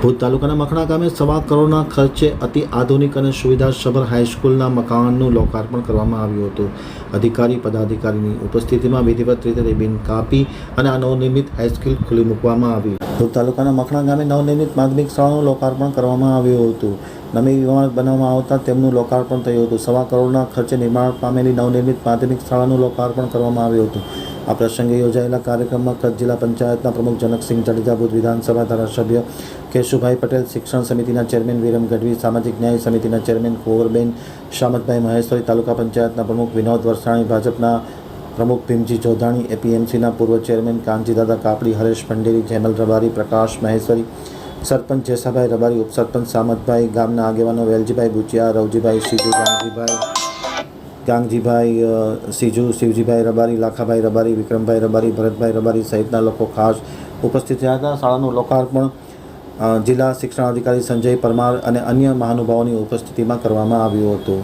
ભુજ તાલુકાના મખણા ગામે સવા કરોડના ખર્ચે અતિ આધુનિક અને સુવિધાસભર હાઈસ્કૂલના મકાનનું લોકાર્પણ કરવામાં આવ્યું હતું. અધિકારી પદાધિકારીની ઉપસ્થિતિમાં વિધિવત રીતે રિબિન કાપી અને આ નવનિર્મિત હાઈસ્કૂલ ખુલ્લી મૂકવામાં આવી. ભુજ તાલુકાના મખણા ગામે નવનિર્મિત માધ્યમિક શાળાનું લોકાર્પણ કરવામાં આવ્યું હતું. નવી ઇમારત બનાવવામાં આવતા તેમનું લોકાર્પણ થયું હતું. સવા કરોડના ખર્ચે નિર્માણ પામેલી નવનિર્મિત માધ્યમિક શાળાનું લોકાર્પણ કરવામાં આવ્યું હતું. આ પ્રસંગે યોજાયેલા કાર્યક્રમમાં કચ્છ જિલ્લા પંચાયતના પ્રમુખ જનકસિંહ જાડેજા, ભુજ વિધાનસભા ધારાસભ્ય કેશુભાઈ પટેલ, શિક્ષણ સમિતિના ચેરમેન વિરમ ગઢવી, સામાજિક ન્યાય સમિતિના ચેરમેન કુંવરબેન શામતભાઈ મહેશ્વરી, તાલુકા પંચાયતના પ્રમુખ વિનોદ વરસાણી, ભાજપના પ્રમુખ ભીમજી જોધાણી, એપીએમસીના પૂર્વ ચેરમેન કાનજીદાદા કાપડી, હરેશ ભંડેરી, જેમલ રબારી, પ્રકાશ મહેશ્વરી, સરપંચ જેસાભાઈ રબારી, ઉપસરપંચ સામતભાઈ, ગામના આગેવાનો વેલજીભાઈ બુચિયા, રવજીભાઈ સીજુ, ગાંગજીભાઈ સીજુ, શિવજીભાઈ રબારી, લાખાભાઈ રબારી, વિક્રમભાઈ રબારી, ભરતભાઈ રબારી સહિતના લોકો ખાસ ઉપસ્થિત રહ્યા હતા. શાળાનું લોકાર્પણ જિલ્લા શિક્ષણાધિકારી સંજય પરમાર અને અન્ય મહાનુભાવોની ઉપસ્થિતિમાં કરવામાં આવ્યું હતું.